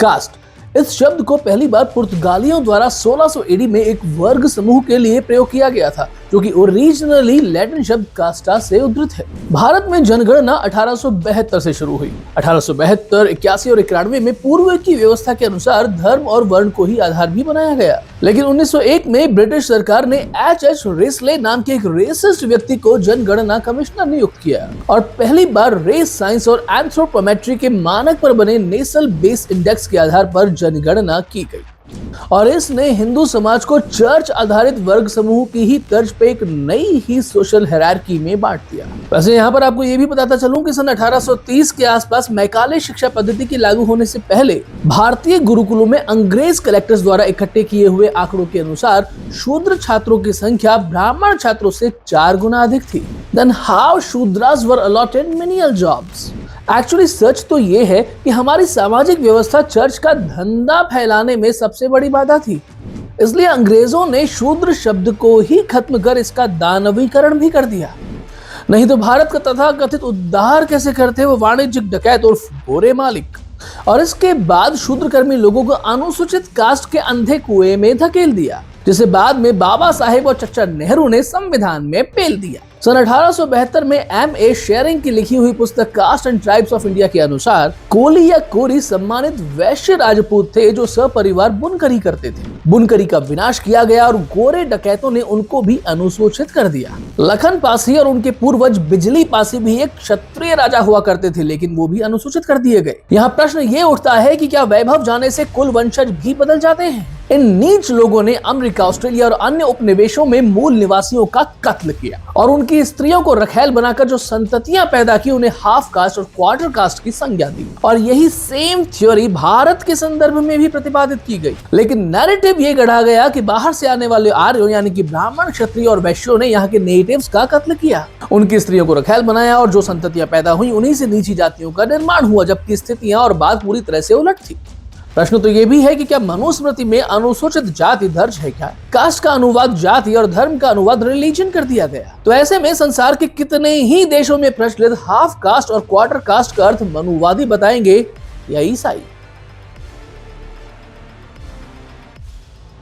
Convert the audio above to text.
Cast इस शब्द को पहली बार पुर्तगालियों द्वारा 1600 ईडी में एक वर्ग समूह के लिए प्रयोग किया गया था, जो कि ओरिजिनली लैटिन शब्द कास्टा से उद्धृत है। भारत में जनगणना 1872 से शुरू हुई। 1872, 81 और 91 में पूर्व की व्यवस्था के अनुसार धर्म और वर्ण को ही आधार भी बनाया गया। लेकिन 1901 में ब्रिटिश सरकार ने H.H. रेसले नाम के एक रेसिस्ट व्यक्ति को जनगणना कमिश्नर नियुक्त किया और पहली बार रेस साइंस और एंथ्रोपोमेट्री के मानक पर बने नेशनल बेस इंडेक्स के आधार पर जनगणना की गई और इसने हिंदू समाज को चर्च आधारित वर्ग समूह की ही तर्ज पे एक नई ही सोशल हायरार्की में बांट दिया। वैसे यहाँ पर आपको ये भी बताता चलूं कि सन 1830 के आसपास मैकाले शिक्षा पद्धति के लागू होने से पहले भारतीय गुरुकुलों में अंग्रेज कलेक्टर्स द्वारा इकट्ठे किए हुए आंकड़ों के अनुसार शूद्र छात्रों की संख्या ब्राह्मण छात्रों से 4 गुना अधिक थी। Then how Shudras were allotted menial jobs? Actually सच तो ये है कि हमारी सामाजिक व्यवस्था चर्च का धंधा फैलाने में सबसे बड़ी बाधा थी। इसलिए अंग्रेजों ने शूद्र शब्द को ही खत्म कर इसका दानवीकरण भी कर दिया। नहीं तो भारत का तथाकथित उद्धार कैसे करते वो वाणिज्यिक डकैत उर्फ गोरे मालिक। और इसके बाद शूद्रकर्मी लोगों को अनुसूचित कास्ट के अंधे कुएं में धकेल दिया, जिसे बाद में बाबा साहेब और चचा नेहरू ने संविधान में पेल दिया। सन 1872 में M.A. शेरिंग की लिखी हुई पुस्तक caste and tribes of India के अनुसार कोली या कोरी सम्मानित वैश्य राजपूत थे जो सपरिवार बुनकरी करते थे। बुनकरी का विनाश किया गया और गोरे डकैतों ने उनको भी अनुसूचित कर दिया। लखन पासी और उनके पूर्वज बिजली पासी भी एक क्षत्रिय राजा हुआ करते थे, लेकिन वो भी अनुसूचित कर दिए गए। यहाँ प्रश्न ये उठता है कि क्या वैभव जाने से कुल वंशज भी बदल जाते हैं? इन नीच लोगों ने अमेरिका, ऑस्ट्रेलिया और अन्य उपनिवेशों में मूल निवासियों का कत्ल किया और उनकी स्त्रियों को रखैल बनाकर जो संततियां पैदा की उन्हें हाफ कास्ट और क्वार्टर कास्ट की संज्ञा दी। और यही सेम थ्योरी भारत के संदर्भ में भी प्रतिपादित की गई। लेकिन नैरेटिव ये गढ़ा गया कि बाहर से आने वाले आर्यों यानी कि ब्राह्मण, क्षत्रिय और वैश्यों ने यहाँ के नेटिव्स का कत्ल किया, उनकी स्त्रियों को रखैल बनाया और जो संततियां पैदा हुई उन्हीं से नीची जातियों का निर्माण हुआ, जबकि स्थितियां और बात पूरी तरह से उलट थी। प्रश्न तो ये भी है कि क्या मनुस्मृति में अनुसूचित जाति दर्ज है क्या? कास्ट का अनुवाद जाति और धर्म का अनुवाद रिलीजन कर दिया गया। तो ऐसे में संसार के कितने ही देशों में प्रचलित हाफ कास्ट और क्वार्टर कास्ट का अर्थ मनुवादी बताएंगे या ईसाई।